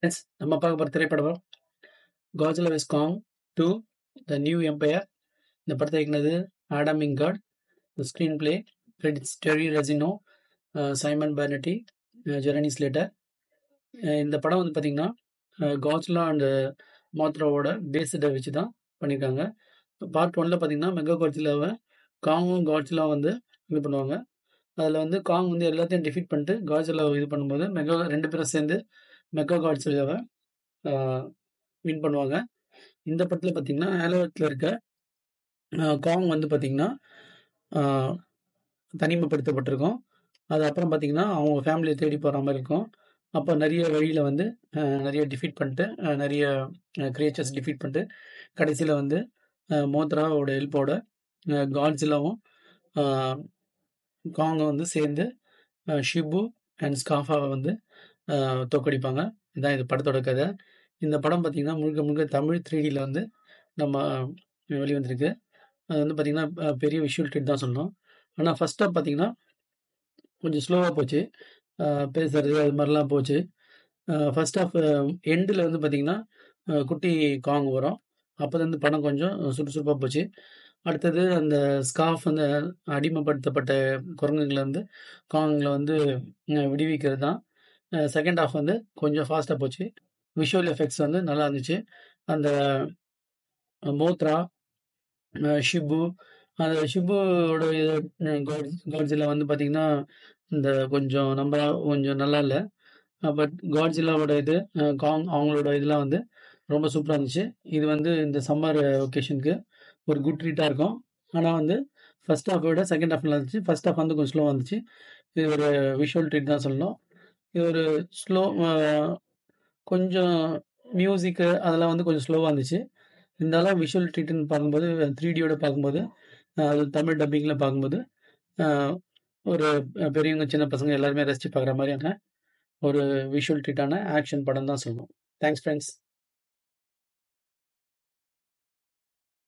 Friends, நம்ம பார்க்க போற திரைப்படம் Godzilla Yves Cong 2 the new Empire. இந்த படத்தை இயக்குனது ஆடம் விங்கார்ட். இந்த screenplay credits Terry Rossio, Simon Barrett, Jeremy Slater. இந்த படம் வந்து பார்த்தீங்கன்னா காட்ஜில்லா அண்ட் மோத்ராவோட பேஸ்டை வச்சு தான் பண்ணியிருக்காங்க. பார்ட் 1ல பார்த்தீங்கன்னா மெகா காட்ஜில்லாவை காங்கும் காட்ஜில்லா வந்து இது பண்ணுவாங்க. அதில் வந்து காங் வந்து எல்லாத்தையும் டிஃபீட் பண்ணிட்டு காட்ஜில்லாவை இது பண்ணும்போது ரெண்டு பேரும் சேர்ந்து மெகா காட்ஜில்லாவை வின் பண்ணுவாங்க. இந்த படத்தில் பார்த்தீங்கன்னா ஆலோவத்தில் இருக்க காங் வந்து பார்த்தீங்கன்னா தனிமைப்படுத்தப்பட்டிருக்கும். அது அப்புறம் பார்த்தீங்கன்னா அவங்க ஃபேமிலியை தேடி போகிற மாதிரி இருக்கும். அப்போ நிறைய வழியில் வந்து நிறைய டிஃபீட் பண்ணிட்டு நிறைய கிரியேச்சர்ஸ் டிஃபீட் பண்ணிட்டு கடைசியில் வந்து மோத்ராவோட ஹெல்ப்போட காட்ஜில்லாவும் காங்கும் வந்து சேர்ந்து ஷிபு அண்ட் ஸ்காஃபாவை வந்து தோக்கடிப்பாங்க. இதுதான் இது படத்தோட கதை. இந்த படம் பார்த்தீங்கன்னா முழுக்க முழுக்க தமிழ் 3Dயில் வந்து நம்ம வெளிவந்திருக்கு. அது வந்து பார்த்தீங்கன்னா பெரிய விஷுவல் ட்ரீட் தான் சொல்லணும். ஆனால் ஃபர்ஸ்ட் ஹாஃப் பார்த்தீங்கன்னா கொஞ்சம் ஸ்லோவாக போச்சு. பேசுறது அது மாதிரிலாம் போச்சு. ஃபர்ஸ்ட் ஹாஃப் எண்டில் வந்து பார்த்தீங்கன்னா குட்டி காங் வரும். அப்போலேருந்து படம் கொஞ்சம் சுறுசுறுப்பாக போச்சு. அடுத்தது அந்த ஸ்காஃப் வந்து அடிமைப்படுத்தப்பட்ட குரங்குங்களை வந்து காங்கில் வந்து விடுவிக்கிறது தான். செகண்ட் ஹாஃப் வந்து கொஞ்சம் ஃபாஸ்ட்டாக போச்சு. விஷுவல் எஃபெக்ட்ஸ் வந்து நல்லா இருந்துச்சு. அந்த மோத்ரா, ஷிபு, அந்த ஷிபுவோட இது காட்ஜில்லா வந்து பார்த்தீங்கன்னா இந்த கொஞ்சம் கொஞ்சம் நல்லா இல்லை. பட் காட்ஜில்லாவோட இது காங் அவங்களோட இதெல்லாம் வந்து ரொம்ப சூப்பராக இருந்துச்சு. இது வந்து இந்த சம்மர் ஒகேஷனுக்கு ஒரு குட் ட்ரீட்டாக இருக்கும். ஆனால் வந்து ஃபர்ஸ்ட் ஹாஃபை விட செகண்ட் ஹாஃப் நல்லா இருந்துச்சு. ஃபர்ஸ்ட் ஹாஃப் வந்து கொஞ்சம் ஸ்லோவாக இருந்துச்சு. இது ஒரு விஷுவல் ட்ரீட் தான் சொல்லணும். இது ஒரு ஸ்லோ கொஞ்சம் மியூசிக்கு அதெல்லாம் வந்து கொஞ்சம் ஸ்லோவாக இருந்துச்சு. இருந்தாலும் விஷுவல் ட்ரீட்னு பார்க்கும்போது 3Dயோட பார்க்கும்போது அது தமிழ் டப்பிங்கில் பார்க்கும்போது ஒரு பெரியவங்க சின்ன பசங்க எல்லாருமே ரசித்து பார்க்குற மாதிரியான ஒரு விஷுவல் ட்ரீட்டான ஆக்ஷன் படம் தான் சொல்லணும். Thanks friends.